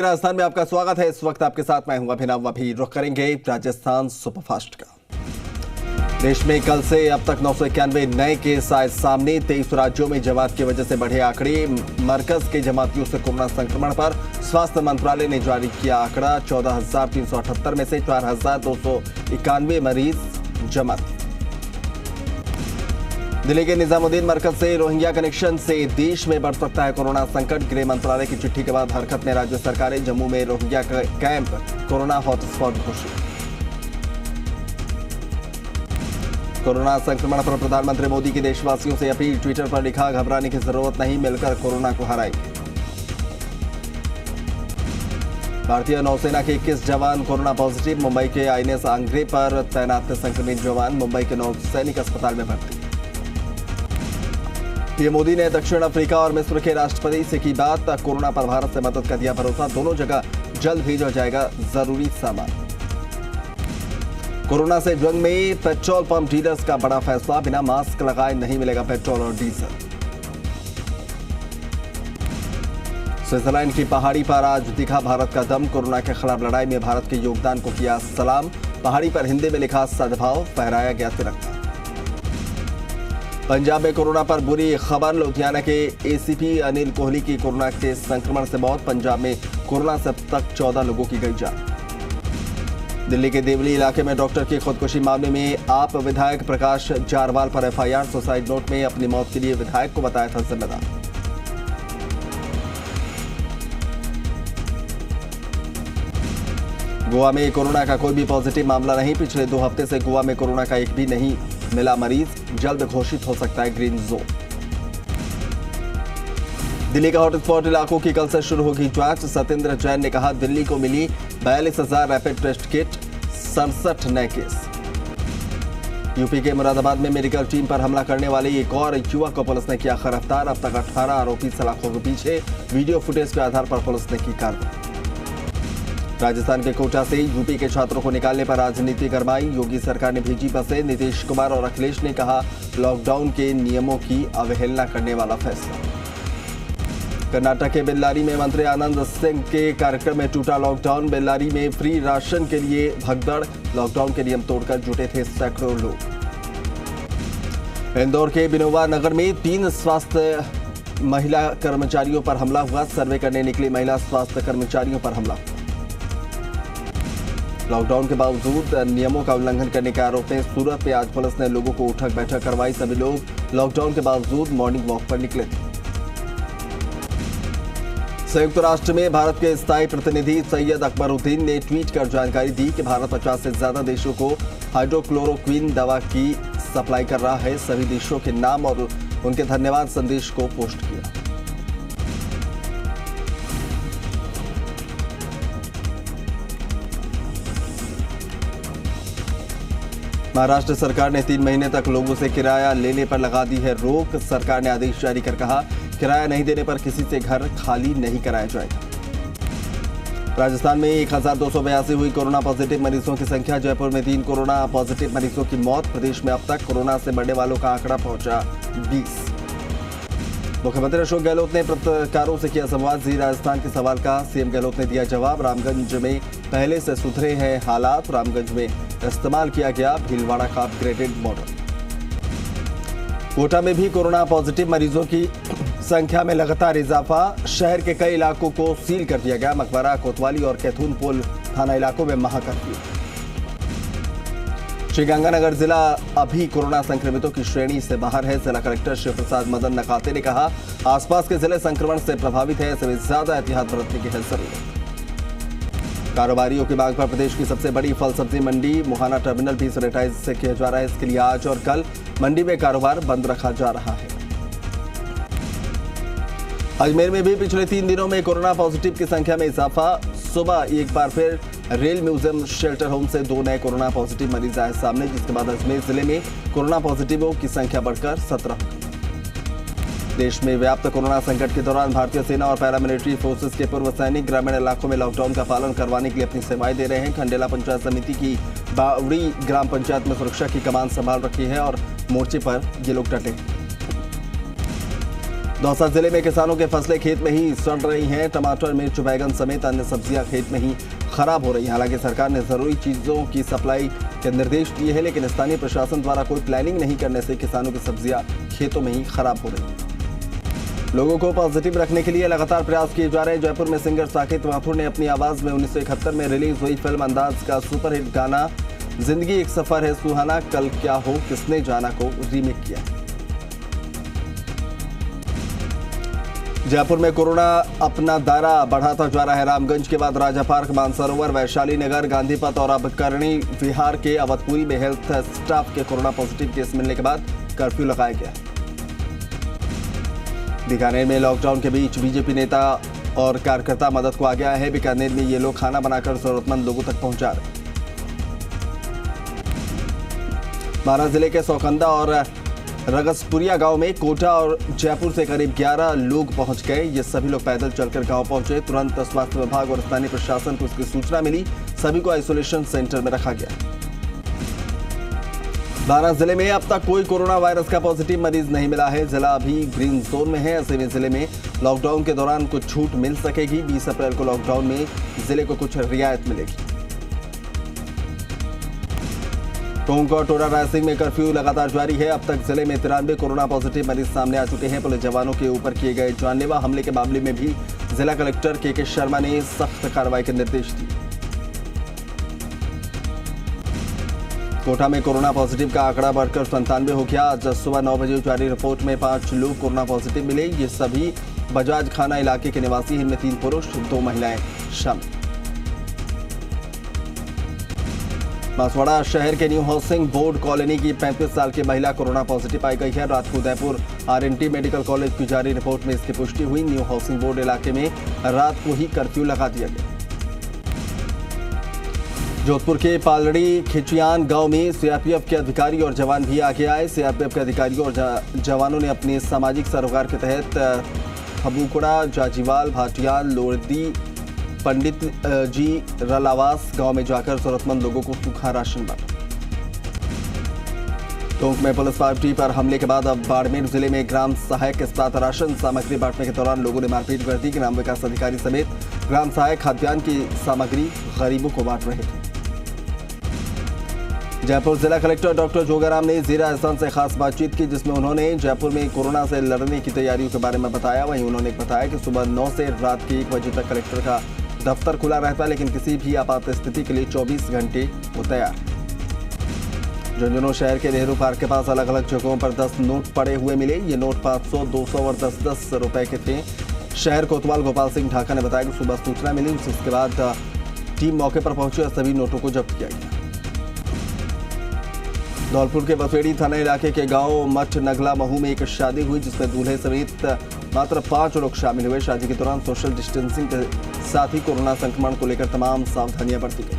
राजस्थान में आपका स्वागत है। इस वक्त आपके साथ मैं हूं अभिनव। अभी रुख करेंगे राजस्थान सुपरफास्ट का। देश में कल से अब तक 991 नए केस आए सामने। 23 राज्यों में जमात की वजह से बढ़े आंकड़े। मरकज के जमातियों से कोरोना संक्रमण पर स्वास्थ्य मंत्रालय ने जारी किया आंकड़ा। 14,378 में से 4,291 मरीज जमाती। दिल्ली के निजामुद्दीन मरकज से रोहिंग्या कनेक्शन से देश में बढ़ सकता है कोरोना संकट। गृह मंत्रालय की चिट्ठी के बाद हरकत में राज्य सरकारें। जम्मू में रोहिंग्या कैंप कोरोना हॉटस्पॉट घोषित। कोरोना संक्रमण पर प्रधानमंत्री मोदी की देशवासियों से अपील। ट्विटर पर लिखा, घबराने की जरूरत नहीं, मिलकर कोरोना को हराएंगे। भारतीय नौसेना के 21 जवान कोरोना पॉजिटिव। मुंबई के आईएनएस आंग्रे पर तैनात संक्रमित जवान मुंबई के नौसैनिक अस्पताल में भर्ती। पीएम मोदी ने दक्षिण अफ्रीका और मिस्र के राष्ट्रपति से की बात। कोरोना पर भारत से मदद का दिया भरोसा। दोनों जगह जल्द भेजा जाएगा जरूरी सामान। कोरोना से जंग में पेट्रोल पंप डीलर्स का बड़ा फैसला। बिना मास्क लगाए नहीं मिलेगा पेट्रोल और डीजल। स्विट्जरलैंड की पहाड़ी पर आज दिखा भारत का दम। कोरोना के खिलाफ लड़ाई में भारत के योगदान को किया सलाम। पहाड़ी पर हिंदी में लिखा सद्भाव, फहराया गया तिरंगा। पंजाब में कोरोना पर बुरी खबर। लुधियाना के एसीपी अनिल कोहली की कोरोना के संक्रमण से मौत। पंजाब में कोरोना से अब तक 14 लोगों की गई जान। दिल्ली के देवली इलाके में डॉक्टर की खुदकुशी मामले में आप विधायक प्रकाश जारवाल पर एफआईआर। सुसाइड नोट में अपनी मौत के लिए विधायक को बताया था जिम्मेदार। गोवा में कोरोना का कोई भी पॉजिटिव मामला नहीं। पिछले 2 हफ्ते से गोवा में कोरोना का एक भी नहीं मिला मरीज। जल्द घोषित हो सकता है ग्रीन जोन। दिल्ली का हॉटस्पॉट इलाकों की कल से शुरू होगी जांच। सत्येंद्र जैन ने कहा, दिल्ली को मिली 42,000 रैपिड टेस्ट किट, 67 नए केस। यूपी के मुरादाबाद में मेडिकल टीम पर हमला करने वाले एक और युवक को पुलिस ने किया गिरफ्तार। अब तक 18 आरोपी सलाखों के पीछे। वीडियो फुटेज के आधार पर पुलिस ने की कार्रवाई। राजस्थान के कोटा से यूपी के छात्रों को निकालने पर राजनीति गरमाई। योगी सरकार ने भेजी बसें। नीतीश कुमार और अखिलेश ने कहा, लॉकडाउन के नियमों की अवहेलना करने वाला फैसला। कर्नाटक के बेल्लारी में मंत्री आनंद सिंह के कार्यक्रम में टूटा लॉकडाउन। बेल्लारी में फ्री राशन के लिए भगदड़। लॉकडाउन के नियम तोड़कर जुटे थे सैकड़ों लोग। इंदौर के बिनोबा नगर में 3 स्वास्थ्य महिला कर्मचारियों पर हमला हुआ। सर्वे करने निकली महिला स्वास्थ्य कर्मचारियों पर हमला। लॉकडाउन के बावजूद नियमों का उल्लंघन करने के आरोप में सूरत में आज पुलिस ने लोगों को उठक बैठक करवाई। सभी लोग लॉकडाउन के बावजूद मॉर्निंग वॉक पर निकले थे। संयुक्त राष्ट्र में भारत के स्थायी प्रतिनिधि सैयद अकबरुद्दीन ने ट्वीट कर जानकारी दी कि भारत 50 से ज्यादा देशों को हाइड्रोक्लोरोक्विन दवा की सप्लाई कर रहा है। सभी देशों के नाम और उनके धन्यवाद संदेश को पोस्ट किया। महाराष्ट्र सरकार ने 3 महीने तक लोगों से किराया लेने पर लगा दी है रोक। सरकार ने आदेश जारी कर कहा, किराया नहीं देने पर किसी से घर खाली नहीं कराया जाएगा। राजस्थान में 1,282 हुई कोरोना पॉजिटिव मरीजों की संख्या। जयपुर में 3 कोरोना पॉजिटिव मरीजों की मौत। प्रदेश में अब तक कोरोना से मरने वालों का आंकड़ा पहुंचा 20। मुख्यमंत्री अशोक गहलोत ने पत्रकारों से किया संवाद। जी राजस्थान के सवाल का सीएम गहलोत ने दिया जवाब। रामगंज में पहले से सुधरे हैं हालात। रामगंज में इस्तेमाल किया गया भीलवाड़ा का अपग्रेडेड मॉडल। कोटा में भी कोरोना पॉजिटिव मरीजों की संख्या में लगातार इजाफा। शहर के कई इलाकों को सील कर दिया गया। मकबरा, कोतवाली और कैथूनपोल थाना इलाकों में महाकर्फ्यू। श्रीगंगानगर जिला अभी कोरोना संक्रमितों की श्रेणी से बाहर है। जिला कलेक्टर शिव प्रसाद मदन नकाते ने कहा, आसपास के जिले संक्रमण से प्रभावित है। इसमें ज्यादा एहतियात बरतने की है जरूरत। कारोबारियों की मांग पर प्रदेश की सबसे बड़ी फल सब्जी मंडी मुहाना टर्मिनल भी सैनिटाइज से किया जा रहा है। इसके लिए आज और कल मंडी में कारोबार बंद रखा जा रहा है। अजमेर में भी पिछले 3 दिनों में कोरोना पॉजिटिव की संख्या में इजाफा। सुबह एक बार फिर रेल म्यूजियम शेल्टर होम से 2 नए कोरोना पॉजिटिव मरीज आए सामने, जिसके बाद अजमेर जिले में कोरोना पॉजिटिवों की संख्या बढ़कर 17 हो गई। देश में व्याप्त कोरोना संकट के दौरान भारतीय सेना और पैरामिलिट्री फोर्सेस के पूर्व सैनिक ग्रामीण इलाकों में लॉकडाउन का पालन करवाने के लिए अपनी सेवाएं दे रहे हैं। खंडेला पंचायत समिति की बावड़ी ग्राम पंचायत में सुरक्षा की कमान संभाल रखी है और मोर्चे पर ये लोग डटे। दौसा जिले में किसानों के फसलें खेत में ही सड़ रही हैं। टमाटर, मिर्च, बैगन समेत अन्य सब्जियां खेत में ही खराब हो रही हैं। हालांकि सरकार ने जरूरी चीजों की सप्लाई के निर्देश दिए हैं, लेकिन स्थानीय प्रशासन द्वारा कोई प्लानिंग नहीं करने से किसानों की सब्जियां खेतों में ही खराब हो रही हैं। लोगों को पॉजिटिव रखने के लिए लगातार प्रयास किए जा रहे हैं। जयपुर में सिंगर साकेत माथुर ने अपनी आवाज में 1971 में रिलीज हुई फिल्म अंदाज का सुपरहिट गाना जिंदगी एक सफर है सुहाना, कल क्या हो किसने जाना को रीमेक किया। जयपुर में कोरोना अपना दायरा बढ़ाता जा रहा है। रामगंज के बाद राजा पार्क, मानसरोवर, वैशाली नगर, गांधी पथ और अब करणी विहार के अवधपुरी में हेल्थ स्टाफ के कोरोना पॉजिटिव केस मिलने के बाद कर्फ्यू लगाया गया। बीकानेर में लॉकडाउन के बीच बीजेपी नेता और कार्यकर्ता मदद को आगे आए हैं। बीकानेर में ये लोग खाना बनाकर जरूरतमंद लोगों तक पहुंचा रहे हैं। बारां जिले के सौकंदा और रगसपुरिया गांव में कोटा और जयपुर से करीब 11 लोग पहुंच गए। ये सभी लोग पैदल चलकर गांव पहुंचे। तुरंत स्वास्थ्य विभाग और स्थानीय प्रशासन को इसकी सूचना मिली। सभी को आइसोलेशन सेंटर में रखा गया। बारां जिले में अब तक कोई कोरोना वायरस का पॉजिटिव मरीज नहीं मिला है। जिला अभी ग्रीन जोन में है। ऐसे में जिले में लॉकडाउन के दौरान कुछ छूट मिल सकेगी। 20 अप्रैल को लॉकडाउन में जिले को कुछ रियायत मिलेगी। टोंक और टोडा रायसिंह में कर्फ्यू लगातार जारी है। अब तक जिले में 93 कोरोना पॉजिटिव मरीज सामने आ चुके हैं। पुलिस जवानों के ऊपर किए गए जानलेवा हमले के मामले में भी जिला कलेक्टर के शर्मा ने सख्त कार्रवाई के निर्देश दिए। कोटा में कोरोना पॉजिटिव का आंकड़ा बढ़कर 97 हो गया। आज सुबह 9 बजे जारी रिपोर्ट में 5 लोग कोरोना पॉजिटिव मिले। ये सभी बजाज खाना इलाके के निवासी हैं। इनमें 3 पुरुष 2 महिलाएं शामिल। बांसवाड़ा शहर के न्यू हाउसिंग बोर्ड कॉलोनी की 35 साल की महिला कोरोना पॉजिटिव पाई गई है। रात को उदयपुर आरएनटी मेडिकल कॉलेज की जारी रिपोर्ट में इसकी पुष्टि हुई। न्यू हाउसिंग बोर्ड इलाके में रात को ही कर्फ्यू लगा दिया गया। जोधपुर के पालड़ी खिचियान गांव में सीआरपीएफ के अधिकारी और जवान भी आगे आए। सीआरपीएफ के अधिकारियों और जवानों ने अपने सामाजिक सरोकार के तहत हबुकड़ा, जाजीवाल, भाटियाल, लोरदी, पंडित जी रलावास गांव में जाकर जरूरतमंद लोगों को सूखा राशन बांटा। टोंक में पुलिस पार्टी पर हमले के बाद अब बाड़मेर जिले में ग्राम सहायक के साथ राशन सामग्री बांटने के दौरान लोगों ने मारपीट कर दी। ग्राम विकास अधिकारी समेत ग्राम सहायक खाद्यान्न की सामग्री गरीबों को बांट रहे थे। जयपुर जिला कलेक्टर डॉक्टर जोगाराम ने जीरा एहसान से खास बातचीत की, जिसमें उन्होंने जयपुर में कोरोना से लड़ने की तैयारियों के बारे में बताया। वहीं उन्होंने बताया कि सुबह 9 से रात के 1 बजे तक कलेक्टर का दफ्तर खुला रहता है, लेकिन किसी भी आपात स्थिति के लिए 24 घंटे वो तैयार। झुंझुनू शहर के नेहरू पार्क के पास अलग अलग जगहों पर 10 नोट पड़े हुए मिले। ये नोट 500, 200 और 10-10 रुपए के थे। शहर कोतवाल गोपाल सिंह ढाका ने बताया कि सुबह सूचना मिली, जिसके बाद टीम मौके पर पहुंची और सभी नोटों को जब्त किया गया। धौलपुर के बसेड़ी थाना इलाके के गांव मठ नगला महू में एक शादी हुई, जिसमें दूल्हे समेत मात्र 5 लोग शामिल हुए। शादी के दौरान सोशल डिस्टेंसिंग के साथ ही कोरोना संक्रमण को लेकर तमाम सावधानियां बरती गई।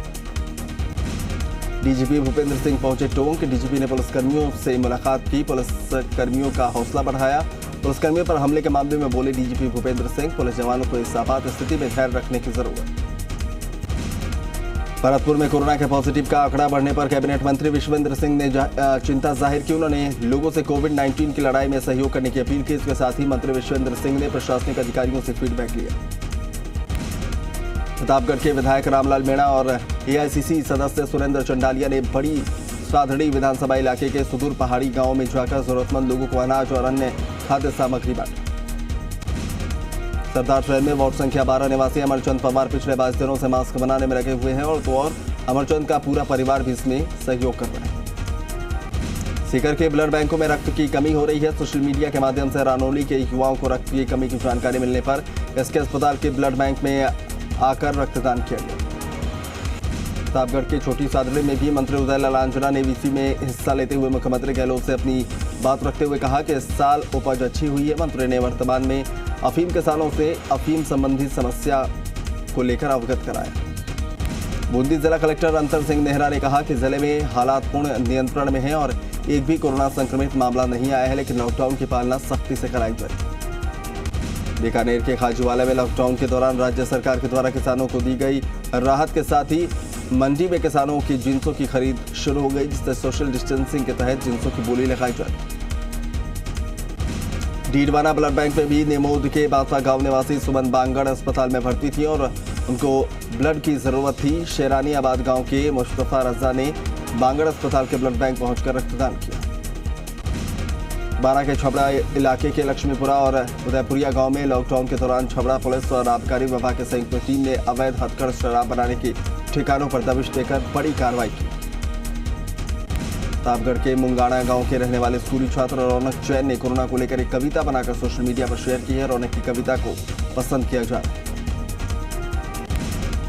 डीजीपी भूपेंद्र सिंह पहुंचे टोंक। डीजीपी ने पुलिसकर्मियों से मुलाकात की, पुलिसकर्मियों का हौसला बढ़ाया। पुलिसकर्मियों पर हमले के मामले में बोले डीजीपी भूपेंद्र सिंह, पुलिस जवानों को इस आपात स्थिति में धैर्य रखने की जरूरत। भरतपुर में कोरोना के पॉजिटिव का आंकड़ा बढ़ने पर कैबिनेट मंत्री विश्वेंद्र सिंह ने चिंता जाहिर की। उन्होंने लोगों से कोविड-19 की लड़ाई में सहयोग करने की अपील की। इसके साथ ही मंत्री विश्वेंद्र सिंह ने प्रशासनिक अधिकारियों से फीडबैक लिया। प्रतापगढ़ के विधायक रामलाल मीणा और एआईसीसी सदस्य सुरेंद्र चंडालिया ने बड़ी साधड़ी विधानसभा इलाके के सुदूर पहाड़ी गांव में जाकर जरूरतमंद लोगों को अनाज और अन्य खाद्य सामग्री बांटी। सरदार शहर में वार्ड संख्या 12 निवासी अमरचंद पवार पिछले 22 दिनों से मास्क बनाने में लगे हुए हैं और अमरचंद का पूरा परिवार भी इसमें सहयोग कर रहा है। सीकर के ब्लड बैंकों में रक्त की कमी हो रही है। सोशल मीडिया के माध्यम से रानौली के युवाओं को रक्त की कमी की जानकारी मिलने पर एसके अस्पताल के ब्लड बैंक में आकर रक्तदान किया गया। प्रतापगढ़ के छोटी सादड़ी में भी मंत्री उदयलाल आंजना ने वीसी में हिस्सा लेते हुए मुख्यमंत्री गहलोत से अपनी बात रखते हुए कहा कि इस साल उपज अच्छी हुई है। मंत्री ने वर्तमान में अफीम किसानों से अफीम संबंधी समस्या को लेकर अवगत कराया। बूंदी जिला कलेक्टर अंतर सिंह नेहरा ने कहा कि जिले में हालात पूर्ण नियंत्रण में है और एक भी कोरोना संक्रमित मामला नहीं आया है, लेकिन लॉकडाउन की पालना सख्ती से कराई जाए। बीकानेर के खाजूवाला में लॉकडाउन के दौरान राज्य सरकार के द्वारा किसानों को दी गई राहत के साथ ही मंडी में किसानों की जिंसों की खरीद शुरू हो गई, जिससे सोशल डिस्टेंसिंग के तहत जिंसों की बोली लगाई जाए। डीडवाना ब्लड बैंक में भी नेमोद के बासा गांव निवासी सुमन बांगड़ अस्पताल में भर्ती थी और उनको ब्लड की जरूरत थी। शेरानियाबाद गांव के मुस्तफा रजा ने बांगड़ अस्पताल के ब्लड बैंक पहुंचकर रक्तदान किया। बारा के छबड़ा इलाके के लक्ष्मीपुरा और उदयपुरिया गांव में लॉकडाउन के दौरान छबड़ा पुलिस और आबकारी विभाग की संयुक्त टीम ने अवैध हथकढ़ शराब बनाने के ठिकानों पर दबिश देकर बड़ी कार्रवाई की। प्रतापगढ़ के मुंगाना गांव के रहने वाले स्कूली छात्र रौनक जैन ने कोरोना को लेकर एक कविता बनाकर सोशल मीडिया पर शेयर की है। रौनक की कविता को पसंद किया जा रहा है।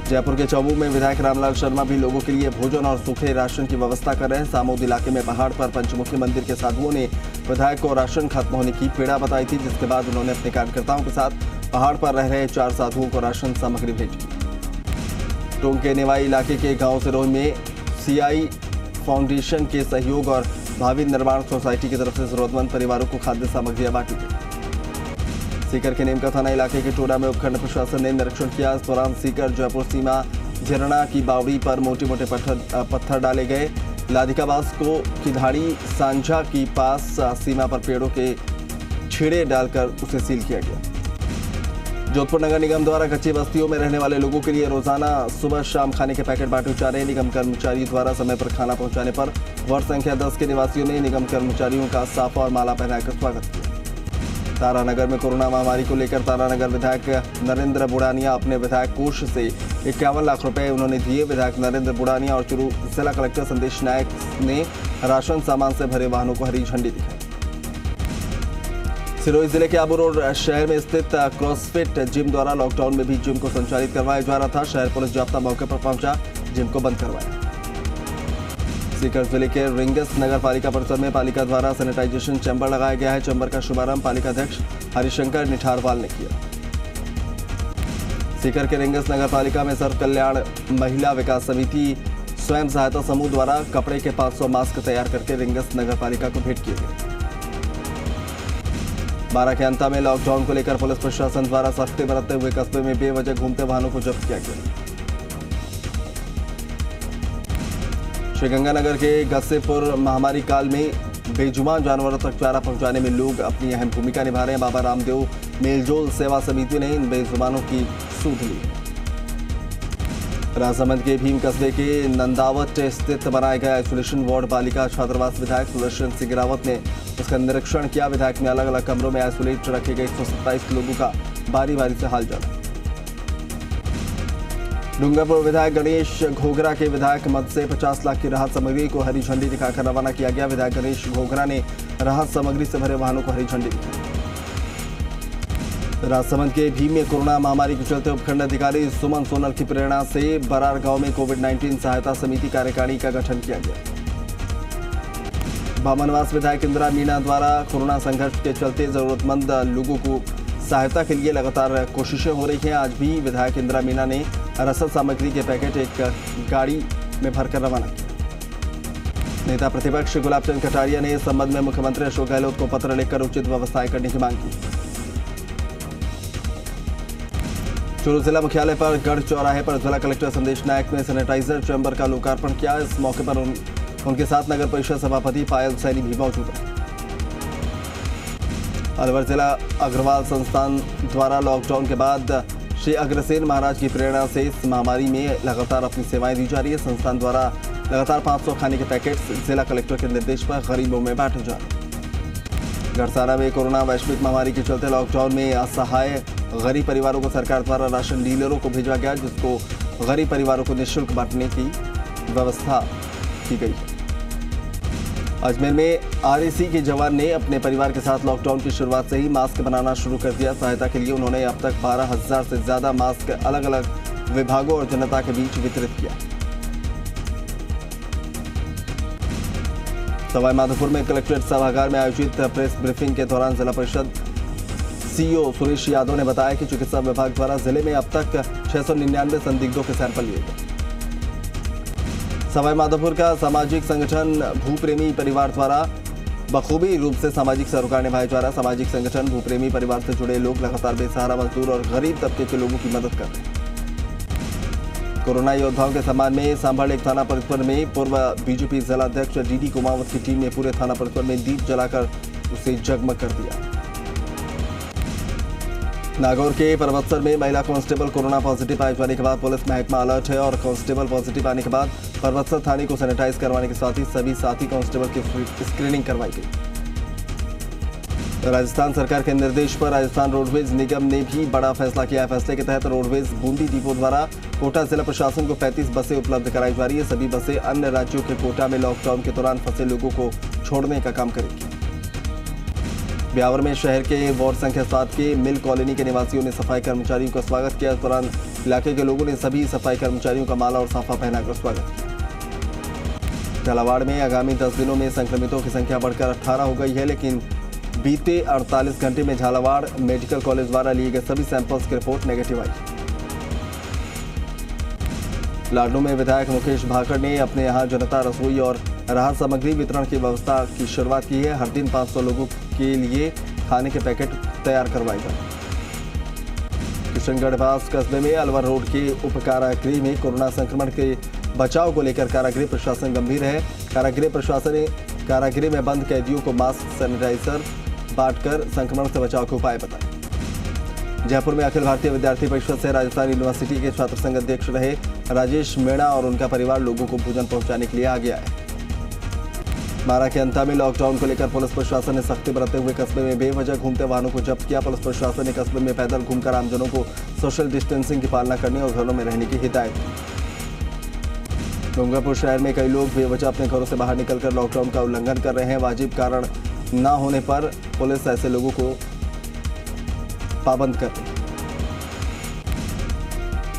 जयपुर के चौबू में विधायक रामलाल शर्मा भी लोगों के लिए भोजन और सूखे राशन की व्यवस्था कर रहे हैं। सामोद इलाके में पहाड़ पर पंचमुखी मंदिर के साधुओं ने विधायक को राशन खत्म होने की पीड़ा बताई थी, जिसके बाद उन्होंने अपने कार्यकर्ताओं के साथ पहाड़ पर रह रहे 4 साधुओं को राशन सामग्री भेजी। टोंक के नेवाई इलाके के गांव सिरोही में सीआई फाउंडेशन के सहयोग और भावी निर्माण सोसाइटी की तरफ से जरूरतमंद परिवारों को खाद्य सामग्रियां बांटी गई। सीकर के नीमका थाना इलाके के टोडा में उपखंड प्रशासन ने निरीक्षण किया। इस दौरान सीकर जयपुर सीमा झरना की बावड़ी पर मोटे मोटे पत्थर डाले गए। लाधिकाबास को किधाड़ी सांझा की पास सीमा पर पेड़ों के छेड़े डालकर उसे सील किया गया। जोधपुर नगर निगम द्वारा कच्ची बस्तियों में रहने वाले लोगों के लिए रोजाना सुबह शाम खाने के पैकेट बांटे जा रहे हैं। निगम कर्मचारी द्वारा समय पर खाना पहुंचाने पर वार्ड संख्या 10 के निवासियों ने निगम कर्मचारियों का साफा और माला पहनाकर स्वागत किया। तारानगर में कोरोना महामारी को लेकर तारानगर विधायक नरेंद्र बुढ़ानिया अपने विधायक कोष से 51 लाख रुपए उन्होंने दिए। विधायक नरेंद्र बुढ़ानिया और चुरू जिला कलेक्टर संदेश नायक ने राशन सामान से भरे वाहनों को हरी झंडी दिखाई। सिरोही जिले के आबू रोड शहर में स्थित क्रॉसफिट जिम द्वारा लॉकडाउन में भी जिम को संचालित करवाया जा रहा था। शहर पुलिस जाब्ता मौके पर पहुंचा, जिम को बंद करवाया। सीकर जिले के रिंगस नगर पालिका परिसर में पालिका द्वारा सैनिटाइजेशन चैम्बर लगाया गया है। चैम्बर का शुभारंभ पालिका अध्यक्ष हरिशंकर निठारवाल ने किया। सीकर के रिंगस नगर पालिका में सर्व कल्याण महिला विकास समिति स्वयं सहायता समूह द्वारा कपड़े के 500 मास्क तैयार करके रिंगस नगर पालिका को भेंट किए गए। बारा के अंता में लॉकडाउन को लेकर पुलिस प्रशासन द्वारा सख्ती बरतते हुए कस्बे में बेवजह घूमते वाहनों को जब्त किया गया। श्रीगंगानगर के गस्सेपुर महामारी काल में बेजुबान जानवरों तक चारा पहुंचाने में लोग अपनी अहम भूमिका निभा रहे हैं। बाबा रामदेव मेलजोल सेवा समिति ने इन बेजुबानों की सूद ली। राजसमंद के भीम कस्बे के नंदावट स्थित बनाया गया आइसोलेशन वार्ड बालिका छात्रावास विधायक सुदर्शन सिंह गिरावत ने उसका निरीक्षण किया। विधायक ने अलग अलग कमरों में आइसोलेट रखे गए 127 लोगों का बारी बारी से हाल जाना। डूंगरपुर विधायक गणेश घोगरा के विधायक मद से 50 लाख की राहत सामग्री को हरी झंडी दिखाकर रवाना किया गया। विधायक गणेश घोगरा ने राहत सामग्री से भरे वाहनों को हरी झंडी दिखाई। राजसमंद के भीम में कोरोना महामारी के चलते उपखंड अधिकारी सुमन सोनल की प्रेरणा से बरार गांव में कोविड-19 सहायता समिति कार्यकारिणी का गठन किया गया। बामनवास विधायक इंदिरा मीणा द्वारा कोरोना संघर्ष के चलते जरूरतमंद लोगों को सहायता के लिए लगातार कोशिशें हो रही हैं। आज भी विधायक इंदिरा मीणा ने रसद सामग्री के पैकेट एक गाड़ी में भरकर रवाना किया। नेता प्रतिपक्ष गुलाब चंद कटारिया ने इस संबंध में मुख्यमंत्री अशोक गहलोत को पत्र लिखकर उचित व्यवस्थाएं करने की मांग की। चूरू जिला मुख्यालय पर गढ़ चौराहे पर जिला कलेक्टर संदेश नायक ने सैनिटाइजर चैम्बर का लोकार्पण किया। इस मौके पर उनके साथ नगर परिषद सभापति पायल सैनी भी मौजूद रहे। अलवर जिला अग्रवाल संस्थान द्वारा लॉकडाउन के बाद श्री अग्रसेन महाराज की प्रेरणा से इस महामारी में लगातार अपनी सेवाएं दी जा रही है। संस्थान द्वारा लगातार 500 खाने के पैकेट्स जिला कलेक्टर के निर्देश पर गरीबों में बांटे जा रहे हैं। गढ़साना में कोरोना वैश्विक महामारी के चलते लॉकडाउन में असहाय गरीब परिवारों को सरकार द्वारा राशन डीलरों को भेजा गया, जिसको गरीब परिवारों को निःशुल्क बांटने की व्यवस्था की गई है। अजमेर में आरएसी के जवान ने अपने परिवार के साथ लॉकडाउन की शुरुआत से ही मास्क बनाना शुरू कर दिया। सहायता के लिए उन्होंने अब तक 12,000 से ज्यादा मास्क अलग अलग विभागों और जनता के बीच वितरित किया। सवाई माधोपुर में कलेक्ट्रेट सभागार में आयोजित प्रेस ब्रीफिंग के दौरान जिला परिषद सीईओ सुरेश यादव ने बताया कि चिकित्सा विभाग द्वारा जिले में अब तक 699 संदिग्धों के सैंपल लिए गए। सवाई माधोपुर का सामाजिक संगठन भूप्रेमी परिवार द्वारा बखूबी रूप से सामाजिक सरोकार निभाया जा रहा है। सामाजिक संगठन भूप्रेमी परिवार से जुड़े लोग लगातार बेसहारा मजदूर और गरीब तबके के लोगों की मदद कर रहे हैं। कोरोना योद्धाओं के सम्मान में सांभर एक थाना परिसर में पूर्व बीजेपी जिलाध्यक्ष डीडी कुमावत की टीम ने पूरे थाना परिसर में दीप जलाकर उसे जगमग कर दिया। नागौर के परबत्सर में महिला कांस्टेबल कोरोना पॉजिटिव पाए जाने के बाद पुलिस महकमा अलर्ट है और कांस्टेबल पॉजिटिव आने के बाद परबत्सर थाने को सैनिटाइज करवाने के साथ ही सभी साथी कांस्टेबल की स्क्रीनिंग करवाई गई। राजस्थान सरकार के निर्देश पर राजस्थान रोडवेज निगम ने भी बड़ा फैसला किया है। फैसले के तहत रोडवेज बूंदी डिपो द्वारा कोटा जिला प्रशासन को 35 बसें उपलब्ध कराई जा रही है। सभी बसें अन्य राज्यों के कोटा में लॉकडाउन के दौरान फंसे लोगों को छोड़ने का काम करेगी। ब्यावर में शहर के वार्ड संख्या 7 के मिल कॉलोनी के निवासियों ने सफाई कर्मचारियों का स्वागत किया। इस दौरान इलाके के लोगों ने सभी सफाई कर्मचारियों का माला और साफा पहनाकर स्वागत किया। झालावाड़ में आगामी 10 दिनों में संक्रमितों की संख्या बढ़कर 18 हो गई है, लेकिन बीते 48 घंटे में झालावाड़ मेडिकल कॉलेज द्वारा लिए गए सभी सैंपल्स की रिपोर्ट नेगेटिव आई। लाडनू में विधायक मुकेश भाकड़ ने अपने यहां जनता रसोई और राहत सामग्री वितरण की व्यवस्था की शुरुआत की है। हर दिन 500 लोगों के लिए खाने के पैकेट तैयार करवाए गए। किशनगढ़ पास कस्बे में अलवर रोड के उप कारागृह में कोरोना संक्रमण के बचाव को लेकर कारागृह प्रशासन गंभीर है। कारागृह प्रशासन ने कारागृह में बंद कैदियों को मास्क सैनिटाइजर बांटकर संक्रमण से बचाव के उपाय बताए। जयपुर में अखिल भारतीय विद्यार्थी परिषद से राजस्थान यूनिवर्सिटी के छात्र संघ अध्यक्ष रहे राजेश मीणा और उनका परिवार लोगों को भोजन पहुंचाने के लिए आ गया है। बारा के अंता में लॉकडाउन को लेकर पुलिस प्रशासन ने सख्ती बरतते हुए कस्बे में बेवजह घूमते वाहनों को जब्त किया। पुलिस प्रशासन ने कस्बे में पैदल घूमकर आमजनों को सोशल डिस्टेंसिंग की पालना करने और घरों में रहने की हिदायत दी। डूंगरपुर शहर में कई लोग बेवजह अपने घरों से बाहर निकलकर लॉकडाउन का उल्लंघन कर रहे हैं। वाजिब कारण न होने पर पुलिस ऐसे लोगों को पाबंद कर रही।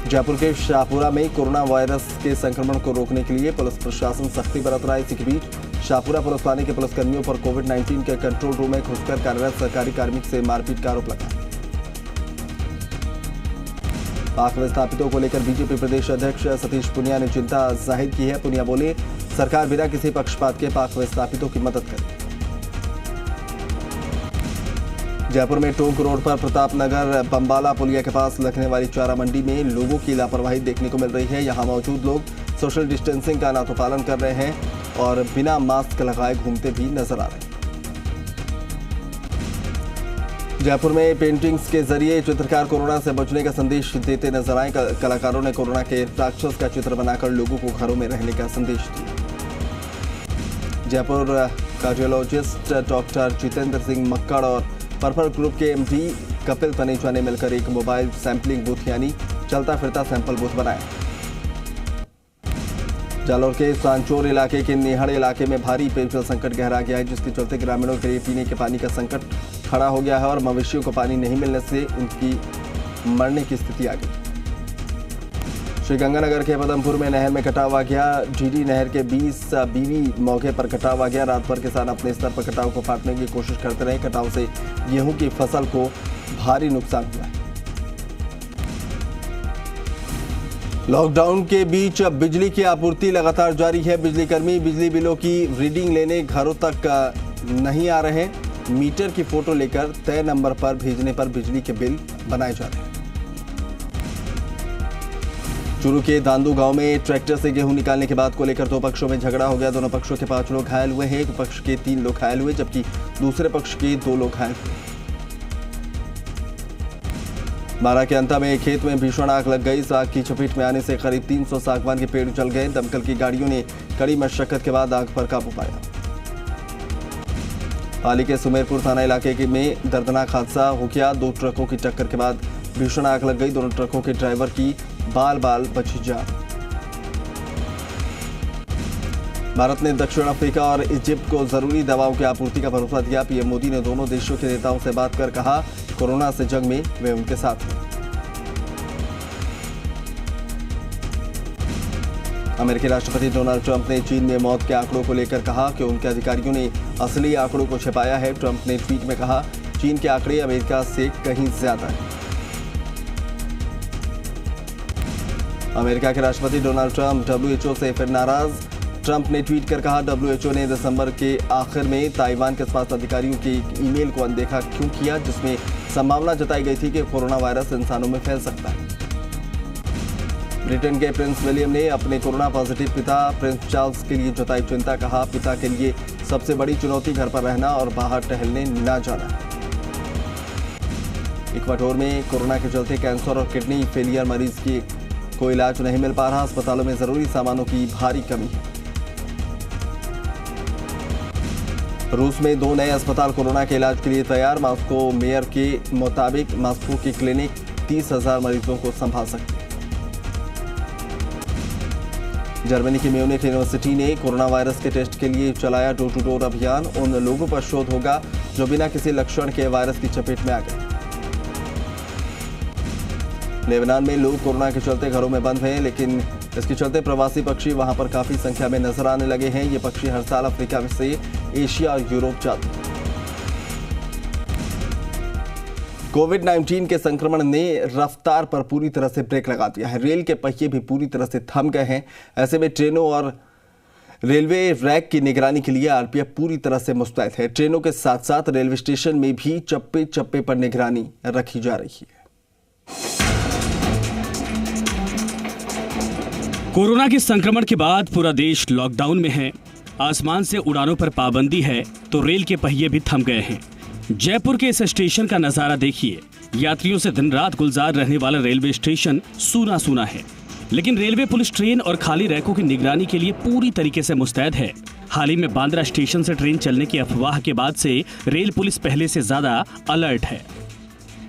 जयपुर के शाहपुरा में कोरोना वायरस के संक्रमण को रोकने के लिए पुलिस प्रशासन सख्ती बरत रहा है। इसी के बीच शाहपुरा पुलिस थाने के पुलिसकर्मियों पर कोविड-19 के कंट्रोल रूम में घुसकर कार्यरत सरकारी कार्मिक से मारपीट का आरोप लगा। पाक विस्थापितों को लेकर बीजेपी प्रदेश अध्यक्ष सतीश पुनिया ने चिंता जाहिर की है। पुनिया बोले, सरकार बिना किसी पक्षपात के पाक विस्थापितों की मदद करे। जयपुर में टोंक रोड पर प्रताप नगर बम्बाला पुलिया के पास लगने वाली चारा मंडी में लोगों की लापरवाही देखने को मिल रही है। यहां मौजूद लोग सोशल डिस्टेंसिंग का ना तो पालन कर रहे हैं और बिना मास्क लगाए घूमते भी नजर आ रहे हैं। जयपुर में पेंटिंग्स के जरिए चित्रकार कोरोना से बचने का संदेश देते नजर आए। कलाकारों ने कोरोना के राक्षस का चित्र बनाकर लोगों को घरों में रहने का संदेश दिया। जयपुर कार्डियोलॉजिस्ट डॉक्टर जितेंद्र सिंह मक्कड़ और पर्पल ग्रुप के एमडी कपिल तनेजा ने मिलकर एक मोबाइल सैंपलिंग बूथ यानी चलता फिरता सैंपल बूथ बनाया। जालौर के सांचौर इलाके के नेहड़ इलाके में भारी पेयजल संकट गहरा गया है, जिसके चलते ग्रामीणों के लिए पीने के पानी का संकट खड़ा हो गया है और मवेशियों को पानी नहीं मिलने से उनकी मरने की स्थिति आ गई। श्रीगंगानगर के पदमपुर में नहर में कटाव आ गया। डीडी नहर के 20 बीवी मौके पर कटाव आ गया। रात भर किसान अपने स्तर पर कटाव को काटने की कोशिश करते रहे। कटाव से गेहूं की फसल को भारी नुकसान हुआ है। लॉकडाउन के बीच अब बिजली की आपूर्ति लगातार जारी है। बिजली कर्मी बिजली बिलों की रीडिंग लेने घरों तक नहीं आ रहे। मीटर की फोटो लेकर तय नंबर पर भेजने पर बिजली के बिल बनाए जा रहे हैं। चूरू के दांदू गांव में ट्रैक्टर से गेहूं निकालने की बात को लेकर दो पक्षों में झगड़ा हो गया। दोनों पक्षों के 5 लोग घायल हुए हैं। एक पक्ष के 3 लोग घायल हुए जबकि दूसरे पक्ष के 2 लोग घायल हुए। बारा के अंता में एक खेत में भीषण आग लग गई। इस आग की चपेट में आने से करीब 300 सागवान के पेड़ जल गए। दमकल की गाड़ियों ने कड़ी मशक्कत के बाद आग पर काबू पाया। पाली के सुमेरपुर थाना इलाके में दर्दनाक हादसा हो गया। 2 ट्रकों की टक्कर के बाद भीषण आग लग गई। दोनों ट्रकों के ड्राइवर की बाल बची जान। भारत ने दक्षिण अफ्रीका और इजिप्ट को जरूरी दवाओं की आपूर्ति का भरोसा दिया। पीएम मोदी ने दोनों देशों के नेताओं से बात कर कहा, कोरोना से जंग में वे उनके साथ हैं। अमेरिकी राष्ट्रपति डोनाल्ड ट्रंप ने चीन में मौत के आंकड़ों को लेकर कहा कि उनके अधिकारियों ने असली आंकड़ों को छिपाया है। ट्रंप ने ट्वीट में कहा, चीन के आंकड़े अमेरिका से कहीं ज्यादा हैं। अमेरिका के राष्ट्रपति डोनाल्ड ट्रंप WHO से फिर नाराज। ट्रंप ने ट्वीट कर कहा, WHO ने दिसंबर के आखिर में ताइवान के स्वास्थ्य अधिकारियों के एक ईमेल को अनदेखा क्यों किया, जिसमें संभावना जताई गई थी कि कोरोना वायरस इंसानों में फैल सकता है। ब्रिटेन के प्रिंस विलियम ने अपने कोरोना पॉजिटिव पिता प्रिंस चार्ल्स के लिए जताई चिंता। कहा, पिता के लिए सबसे बड़ी चुनौती घर पर रहना और बाहर टहलने न जाना। इक्वाडोर में कोरोना के चलते कैंसर और किडनी फेलियर मरीज की को इलाज नहीं मिल पा रहा। अस्पतालों में जरूरी सामानों की भारी कमी है। रूस में 2 नए अस्पताल कोरोना के इलाज के लिए तैयार। मॉस्को मेयर के मुताबिक मॉस्को की क्लिनिक 30,000 मरीजों को संभाल सकती है। जर्मनी की म्यूनिख यूनिवर्सिटी ने कोरोना वायरस के टेस्ट के लिए चलाया डोर टू डोर अभियान। उन लोगों पर शोध होगा जो बिना किसी लक्षण के वायरस की चपेट में आ गए। लेबनान में लोग कोरोना के चलते घरों में बंद हैं, लेकिन इसके चलते प्रवासी पक्षी वहां पर काफी संख्या में नजर आने लगे हैं। ये पक्षी हर साल अफ्रीका से एशिया और यूरोप जाते हैं। कोविड-19 के संक्रमण ने रफ्तार पर पूरी तरह से ब्रेक लगा दिया है। रेल के पहिए भी पूरी तरह से थम गए हैं। ऐसे में ट्रेनों और रेलवे रैक की निगरानी के लिए आरपीएफ पूरी तरह से मुस्तैद है। ट्रेनों के साथ साथ रेलवे स्टेशन में भी चप्पे चप्पे पर निगरानी रखी जा रही है। कोरोना के संक्रमण के बाद पूरा देश लॉकडाउन में है। आसमान से उड़ानों पर पाबंदी है तो रेल के पहिए भी थम गए हैं। जयपुर के इस स्टेशन का नजारा देखिए। यात्रियों से दिन रात गुलजार रहने वाला रेलवे स्टेशन सूना सूना है, लेकिन रेलवे पुलिस ट्रेन और खाली रैकों की निगरानी के लिए पूरी तरीके से मुस्तैद है। हाल ही में बांद्रा स्टेशन से ट्रेन चलने की अफवाह के बाद से रेल पुलिस पहले से ज्यादा अलर्ट है।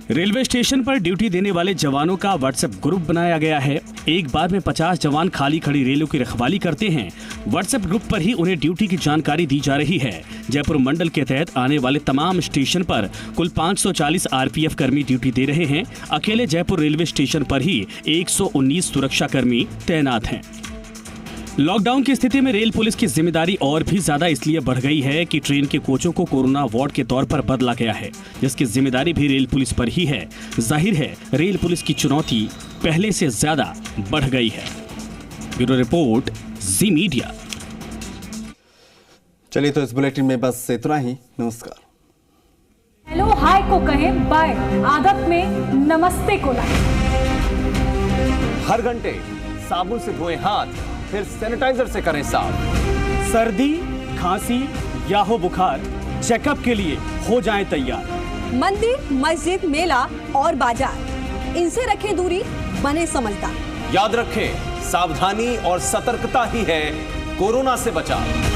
रेलवे स्टेशन पर ड्यूटी देने वाले जवानों का व्हाट्सएप ग्रुप बनाया गया है। एक बार में 50 जवान खाली खड़ी रेलों की रखवाली करते हैं। व्हाट्सएप ग्रुप पर ही उन्हें ड्यूटी की जानकारी दी जा रही है। जयपुर मंडल के तहत आने वाले तमाम स्टेशन पर कुल 540 आरपीएफ कर्मी ड्यूटी दे रहे हैं। अकेले जयपुर रेलवे स्टेशन पर ही 119 सुरक्षा कर्मी तैनात हैं। लॉकडाउन की स्थिति में रेल पुलिस की जिम्मेदारी और भी ज्यादा इसलिए बढ़ गई है कि ट्रेन के कोचों को कोरोना वार्ड के तौर पर बदला गया है, जिसकी जिम्मेदारी भी रेल पुलिस पर ही है। जाहिर है रेल पुलिस की चुनौती पहले से ज्यादा बढ़ गई है। ब्यूरो रिपोर्ट, जी मीडिया। चलिए तो इस बुलेटिन में बस इतना ही। नमस्कार। हेलो हाय को कहें बाय, आदत में नमस्ते को लाएं। हर घंटे साबुन से धोएं हाथ, फिर सैनिटाइजर से करें साफ। सर्दी, खांसी या हो बुखार, चेकअप के लिए हो जाएं तैयार। मंदिर, मस्जिद, मेला और बाजार, इनसे रखें दूरी, बने समझदार। याद रखें, सावधानी और सतर्कता ही है कोरोना से बचाव।